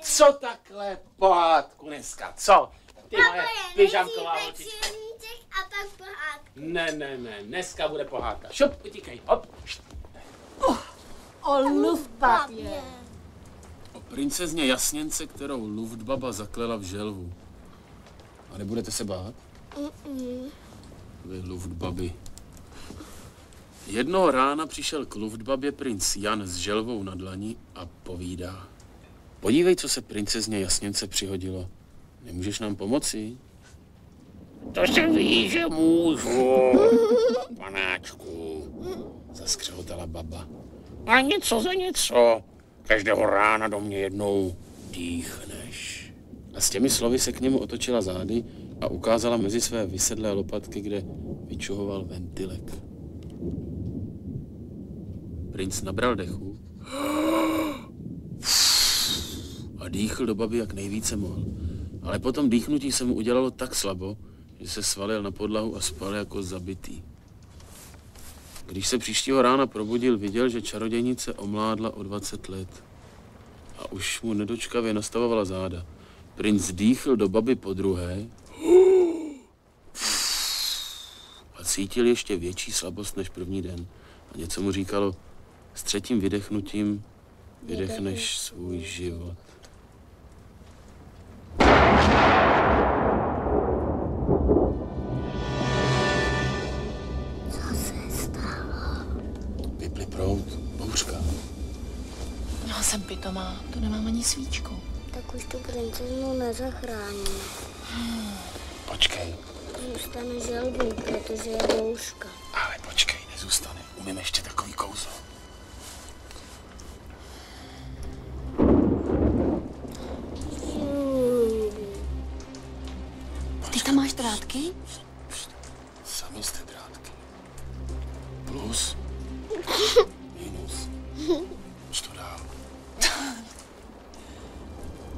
Co takhle pohádku dneska, co? Ty moje pyžamková holčička. A pak pohádka. Ne, dneska bude pohádka. Šup, utíkej, hop. O luftbabě. O princezně Jasněnce, kterou luftbaba zaklela v želvu. A nebudete se bát? Vy luftbaby. Jednoho rána přišel k luftbabě princ Jan s želvou na dlani a povídá. Podívej, co se princezně Jasněnce přihodilo. Nemůžeš nám pomoci? To se ví, že můžu, panáčku, zaskřehotala baba. A něco za něco. Každého rána do mě jednou dýchneš. A s těmi slovy se k němu otočila zády a ukázala mezi své vysedlé lopatky, kde vyčuhoval ventilek. Princ nabral dechu a dýchl do baby, jak nejvíce mohl. Ale potom dýchnutí se mu udělalo tak slabo, že se svalil na podlahu a spal jako zabitý. Když se příštího rána probudil, viděl, že čarodějnice omládla o 20 let. A už mu nedočkavě nastavovala záda. Princ dýchl do baby podruhé a cítil ještě větší slabost než první den. A něco mu říkalo, s třetím vydechnutím vydechneš svůj život. Co se stalo? Vypli proud, bouřka. Já jsem pitomá, tu nemám ani svíčku. Tak už tu princeznu nezachráníme. Počkej. Zůstane želvou, protože je bouřka. Ale počkej, nezůstane. Umím ještě takový kouzlo. Ty tam máš drátky? Sami jste drátky. Plus. Minus. Co dál?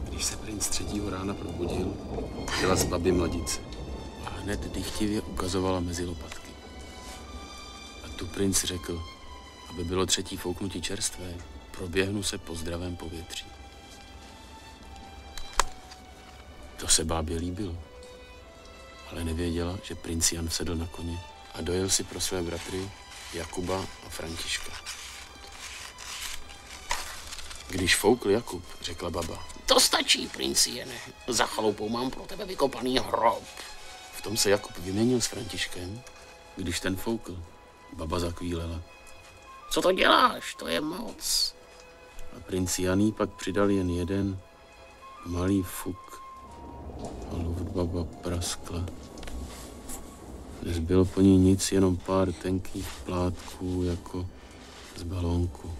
Když se princ třetího rána probudil, byla z baby mladice. A hned dychtivě ukazovala mezi lopatky. A tu princ řekl, aby bylo třetí fouknutí čerstvé, proběhnu se po zdravém povětří. To se bábě líbilo. Ale nevěděla, že princ Jan sedl na koně a dojel si pro své bratry Jakuba a Františka. Když foukl Jakub, řekla baba. To stačí, princi Jene. Za chaloupou mám pro tebe vykopaný hrob. V tom se Jakub vyměnil s Františkem. Když ten foukl, baba zakvílela. Co to děláš? To je moc. A princ Janý pak přidal jen jeden malý fuk. A luftbaba praskla. Nezbylo po ní nic, jenom pár tenkých plátků jako z balónku.